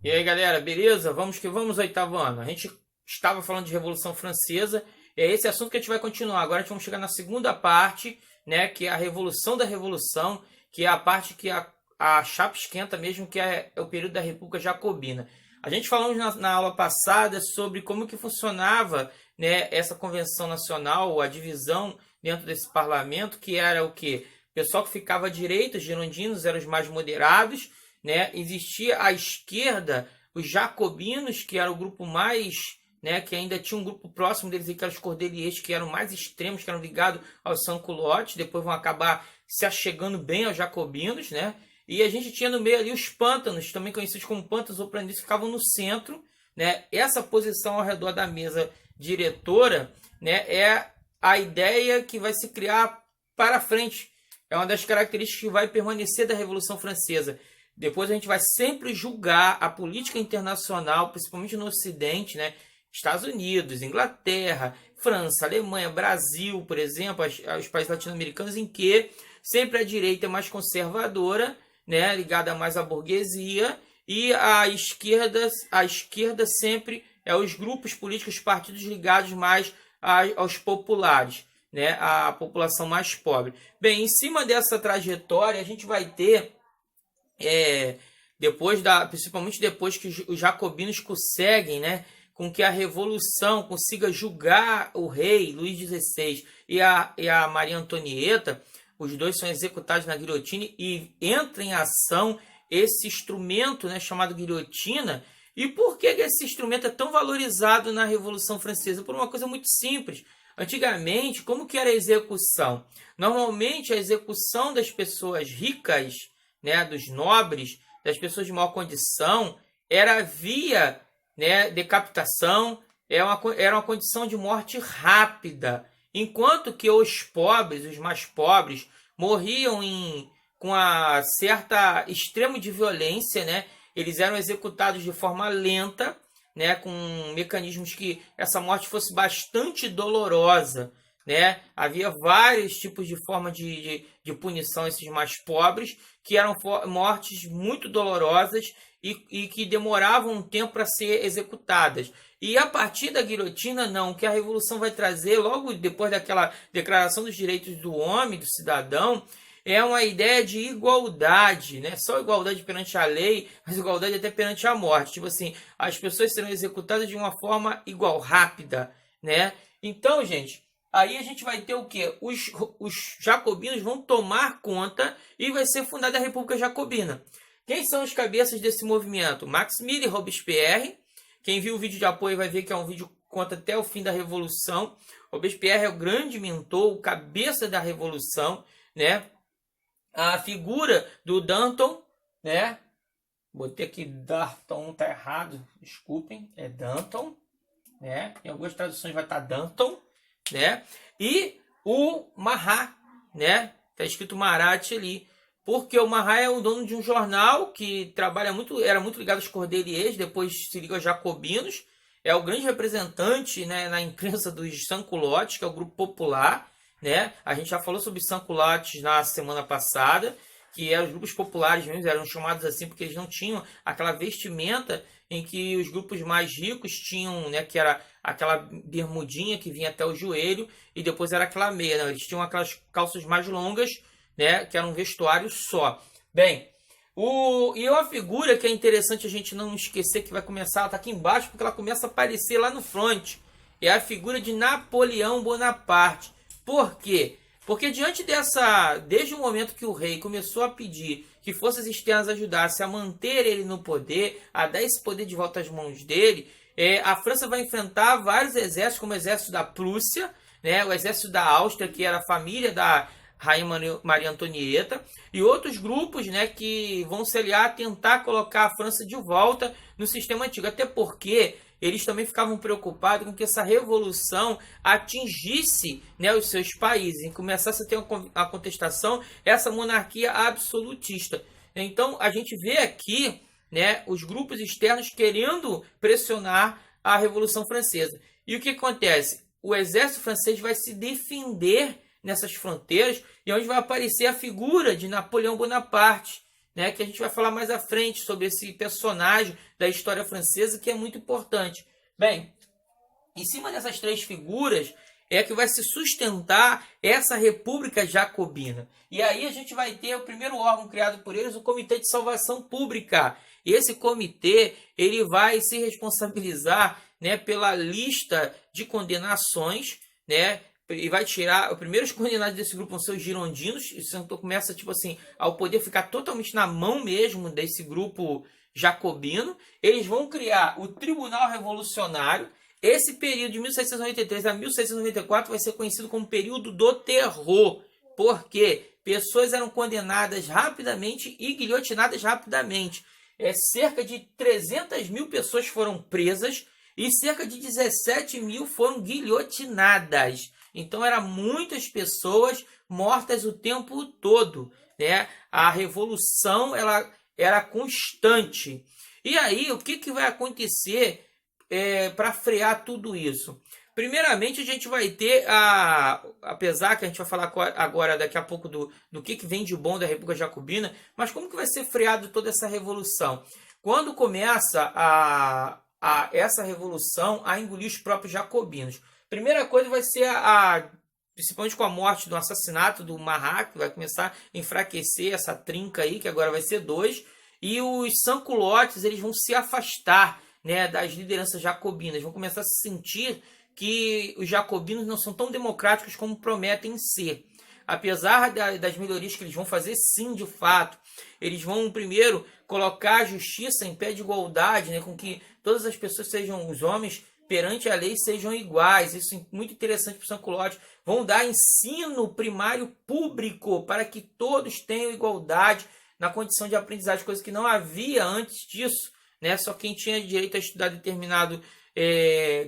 E aí, galera, beleza? Vamos que vamos, oitavo ano. A gente estava falando de Revolução Francesa, e é esse assunto que a gente vai continuar. Agora a gente vai chegar na segunda parte, né, que é a Revolução da Revolução, que é a parte que a chapa esquenta mesmo, que é o período da República Jacobina. A gente falamos na aula passada sobre como que funcionava, né, essa convenção nacional, a divisão dentro desse parlamento, que era o quê? O pessoal que ficava à direita, os girondinos, eram os mais moderados, né? Existia à esquerda os jacobinos, que era o grupo mais, né, que ainda tinha um grupo próximo deles, que eram os cordeliers, que eram mais extremos, que eram ligados aos sans-culottes, depois vão acabar se achegando bem aos jacobinos, né? E a gente tinha no meio ali os pântanos, também conhecidos como pântanos ou planícies, que ficavam no centro, né? Essa posição ao redor da mesa diretora, né, é a ideia que vai se criar para frente. É uma das características que vai permanecer da Revolução Francesa. Depois a gente vai sempre julgar a política internacional, principalmente no Ocidente, né? Estados Unidos, Inglaterra, França, Alemanha, Brasil, por exemplo, os países latino-americanos, em que sempre a direita é mais conservadora, né? Ligada mais à burguesia, e a esquerda sempre é os grupos políticos, partidos ligados mais aos populares, né? A população mais pobre. Bem, em cima dessa trajetória, a gente vai ter principalmente depois que os jacobinos conseguem, né, com que a revolução consiga julgar o rei Luís XVI e a Maria Antonieta, os dois são executados na guilhotina e entra em ação esse instrumento, né, chamado guilhotina. E por que esse instrumento é tão valorizado na Revolução Francesa? Por uma coisa muito simples. Antigamente, como que era a execução? Normalmente, a execução das pessoas ricas, né, dos nobres, das pessoas de maior condição, era via, né, decapitação, era uma condição de morte rápida, enquanto que os pobres, os mais pobres, morriam com a certa extremo de violência, né? Eles eram executados de forma lenta, né, com mecanismos que essa morte fosse bastante dolorosa, né? Havia vários tipos de forma de punição a esses mais pobres, que eram mortes muito dolorosas e que demoravam um tempo para ser executadas. E a partir da guilhotina, não, o que a Revolução vai trazer, logo depois daquela Declaração dos Direitos do Homem, do Cidadão, é uma ideia de igualdade, né? Só igualdade perante a lei, mas igualdade até perante a morte. Tipo assim, as pessoas serão executadas de uma forma igual, rápida, né? Então, gente, aí a gente vai ter o quê? Os jacobinos vão tomar conta e vai ser fundada a República Jacobina. Quem são os cabeças desse movimento? Maximilien Robespierre. Quem viu o vídeo de apoio vai ver que é um vídeo que conta até o fim da Revolução. Robespierre é o grande mentor, o cabeça da Revolução, né? A figura do Danton, né? Botei aqui Danton, tá errado, desculpem, é Danton, né? Em algumas traduções vai estar Danton, né? E o Marat, né? Tá escrito Marat ali, porque o Marat é o dono de um jornal que era muito ligado aos cordeliers, depois se liga aos jacobinos, é o grande representante, né, na imprensa dos sans-culottes, que é o grupo popular, né? A gente já falou sobre sans-culottes na semana passada, que eram os grupos populares mesmo, eram chamados assim porque eles não tinham aquela vestimenta em que os grupos mais ricos tinham, né, que era aquela bermudinha que vinha até o joelho e depois era aquela meia, né? Eles tinham aquelas calças mais longas, né, que era um vestuário só. Bem, e uma figura que é interessante a gente não esquecer, que vai começar, ela tá aqui embaixo porque ela começa a aparecer lá no front, é a figura de Napoleão Bonaparte. Por quê? Porque desde o momento que o rei começou a pedir que forças externas ajudassem a manter ele no poder, a dar esse poder de volta às mãos dele, a França vai enfrentar vários exércitos, como o exército da Prússia, né, o exército da Áustria, que era a família da Rainha Maria Antonieta, e outros grupos, né, que vão se aliar a tentar colocar a França de volta no sistema antigo. Até porque eles também ficavam preocupados com que essa revolução atingisse, né, os seus países, e começasse a ter uma contestação, essa monarquia absolutista. Então, a gente vê aqui, né, os grupos externos querendo pressionar a Revolução Francesa. E o que acontece? O exército francês vai se defender nessas fronteiras, e onde vai aparecer a figura de Napoleão Bonaparte, né, que a gente vai falar mais à frente sobre esse personagem da história francesa que é muito importante. Bem, em cima dessas três figuras é que vai se sustentar essa República Jacobina. E aí a gente vai ter o primeiro órgão criado por eles, o Comitê de Salvação Pública. E esse comitê ele vai se responsabilizar, né, pela lista de condenações, né, e vai tirar os primeiros condenados desse grupo vão ser os girondinos. Isso então começa tipo assim ao poder ficar totalmente na mão mesmo desse grupo jacobino. Eles vão criar o Tribunal Revolucionário. Esse período de 1793 a 1794 vai ser conhecido como período do terror, porque pessoas eram condenadas rapidamente e guilhotinadas rapidamente. Cerca de 300 mil pessoas foram presas e cerca de 17 mil foram guilhotinadas. Então eram muitas pessoas mortas o tempo todo, né? A revolução ela era constante. E aí o que vai acontecer para frear tudo isso? Primeiramente, a gente vai ter, apesar que a gente vai falar agora, daqui a pouco, do que vem de bom da República Jacobina, mas como que vai ser freado toda essa revolução? Quando começa essa revolução a engolir os próprios jacobinos. Primeira coisa vai ser, principalmente com a morte do assassinato do Marat, que vai começar a enfraquecer essa trinca aí, que agora vai ser 2, e os sans-culottes eles vão se afastar, né, das lideranças jacobinas, vão começar a se sentir que os jacobinos não são tão democráticos como prometem ser. Apesar das melhorias que eles vão fazer, sim, de fato, eles vão primeiro colocar a justiça em pé de igualdade, né, com que todas as pessoas sejam, os homens perante a lei sejam iguais. Isso é muito interessante para o sans-culottes. Vão dar ensino primário público para que todos tenham igualdade na condição de aprendizagem, coisa que não havia antes disso, né? Só quem tinha direito a estudar determinado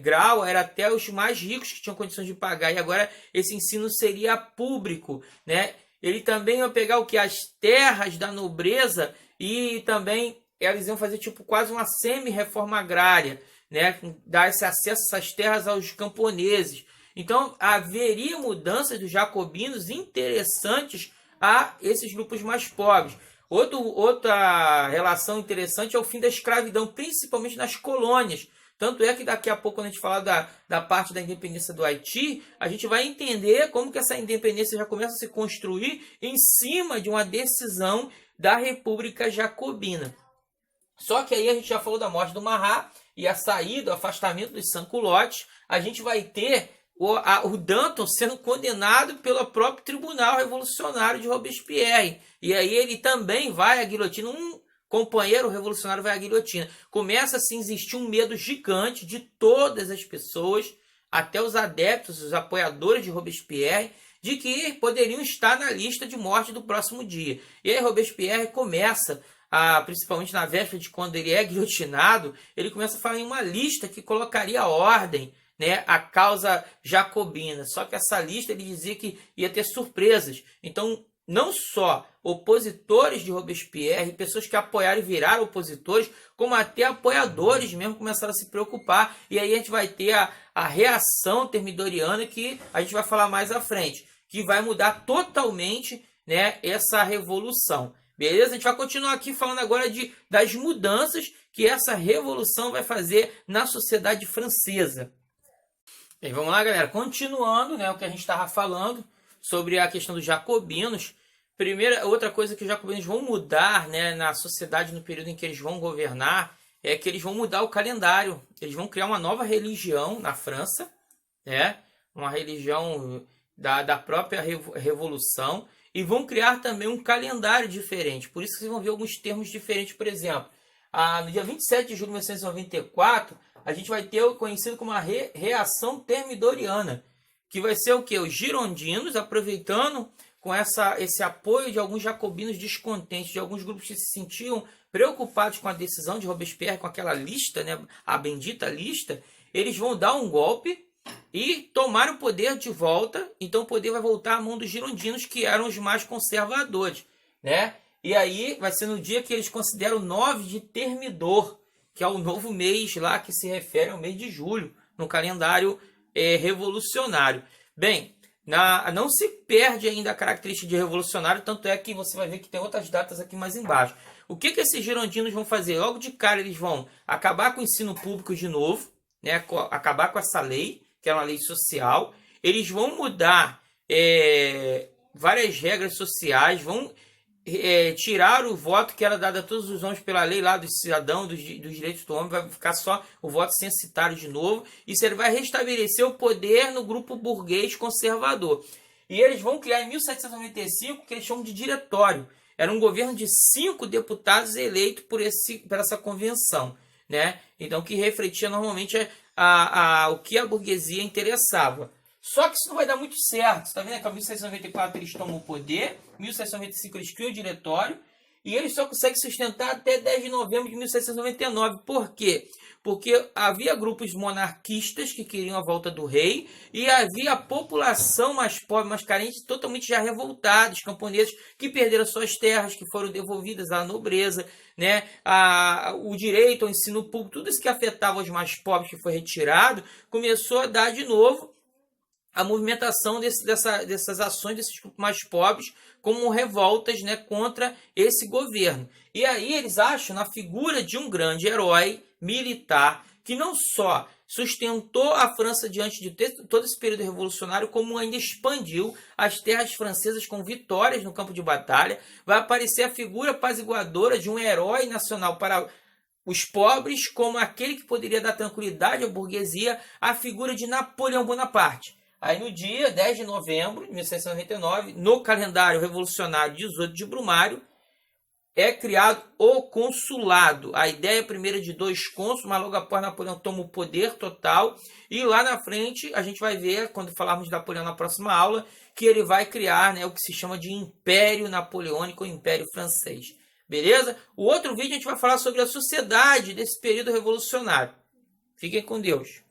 grau era até os mais ricos que tinham condições de pagar, e agora esse ensino seria público, né? Ele também ia pegar o que? As terras da nobreza, e também eles iam fazer tipo quase uma semi-reforma agrária, né? Dar esse acesso a essas terras aos camponeses. Então haveria mudanças dos jacobinos interessantes a esses grupos mais pobres. Outra relação interessante é o fim da escravidão, principalmente nas colônias. Tanto é que daqui a pouco, quando a gente falar da parte da independência do Haiti, a gente vai entender como que essa independência já começa a se construir em cima de uma decisão da República Jacobina. Só que aí a gente já falou da morte do Marat e a saída, o afastamento dos sans-culottes. A gente vai ter o Danton sendo condenado pelo próprio Tribunal Revolucionário de Robespierre. E aí ele também vai à guilhotina. Um companheiro revolucionário vai à guilhotina. Começa assim a existir um medo gigante de todas as pessoas, até os adeptos, os apoiadores de Robespierre, de que poderiam estar na lista de morte do próximo dia. E aí Robespierre começa, principalmente na véspera de quando ele é guilhotinado, ele começa a falar em uma lista que colocaria ordem, né, a causa jacobina. Só que essa lista ele dizia que ia ter surpresas. Então, não só opositores de Robespierre, pessoas que apoiaram e viraram opositores, como até apoiadores mesmo começaram a se preocupar. E aí a gente vai ter a reação termidoriana, que a gente vai falar mais à frente, que vai mudar totalmente, né, essa revolução. Beleza? A gente vai continuar aqui falando agora das mudanças que essa revolução vai fazer na sociedade francesa. Bem, vamos lá, galera. Continuando, né, o que a gente estava falando sobre a questão dos jacobinos. Outra coisa que os jacobinos vão mudar, né, na sociedade no período em que eles vão governar é que eles vão mudar o calendário. Eles vão criar uma nova religião na França, né, uma religião da própria revolução, e vão criar também um calendário diferente. Por isso que vocês vão ver alguns termos diferentes. Por exemplo, no dia 27 de julho de 1994, a gente vai ter o conhecido como a reação termidoriana, que vai ser o quê? Os girondinos aproveitando com esse apoio de alguns jacobinos descontentes, de alguns grupos que se sentiam preocupados com a decisão de Robespierre, com aquela lista, né, a bendita lista. Eles vão dar um golpe e tomar o poder de volta. Então o poder vai voltar à mão dos girondinos, que eram os mais conservadores, né? E aí vai ser no dia que eles consideram 9 de Termidor, que é o novo mês lá que se refere ao mês de julho, no calendário revolucionário. Bem, Não se perde ainda a característica de revolucionário, tanto é que você vai ver que tem outras datas aqui mais embaixo. O que esses girondinos vão fazer? Logo de cara eles vão acabar com o ensino público de novo, né? Acabar com essa lei, que é uma lei social. Eles vão mudar várias regras sociais, vão tirar o voto que era dado a todos os homens pela lei lá dos cidadãos, dos direitos do homem, vai ficar só o voto censitário de novo. Isso ele vai restabelecer o poder no grupo burguês conservador. E eles vão criar em 1795 o que eles chamam de diretório. Era um governo de 5 deputados eleitos por essa convenção, né? Então, que refletia normalmente o que a burguesia interessava. Só que isso não vai dar muito certo. Você está vendo que em 1794 eles tomam o poder, em 1795 eles criam o diretório, e eles só conseguem sustentar até 10 de novembro de 1799. Por quê? Porque havia grupos monarquistas que queriam a volta do rei, e havia a população mais pobre, mais carente, totalmente já revoltada, os camponeses que perderam suas terras, que foram devolvidas à nobreza, né? O direito ao ensino público, tudo isso que afetava os mais pobres, que foi retirado, começou a dar de novo a movimentação dessas ações desses grupos mais pobres como revoltas, né, contra esse governo. E aí eles acham na figura de um grande herói militar que não só sustentou a França diante de todo esse período revolucionário, como ainda expandiu as terras francesas com vitórias no campo de batalha. Vai aparecer a figura apaziguadora de um herói nacional para os pobres, como aquele que poderia dar tranquilidade à burguesia, a figura de Napoleão Bonaparte. Aí no dia 10 de novembro de 1799, no calendário revolucionário 18 de Brumário, é criado o consulado. A ideia primeira de 2 cônsules, mas logo após Napoleão toma o poder total. E lá na frente a gente vai ver, quando falarmos de Napoleão na próxima aula, que ele vai criar, né, o que se chama de Império Napoleônico ou Império Francês. Beleza? O outro vídeo a gente vai falar sobre a sociedade desse período revolucionário. Fiquem com Deus.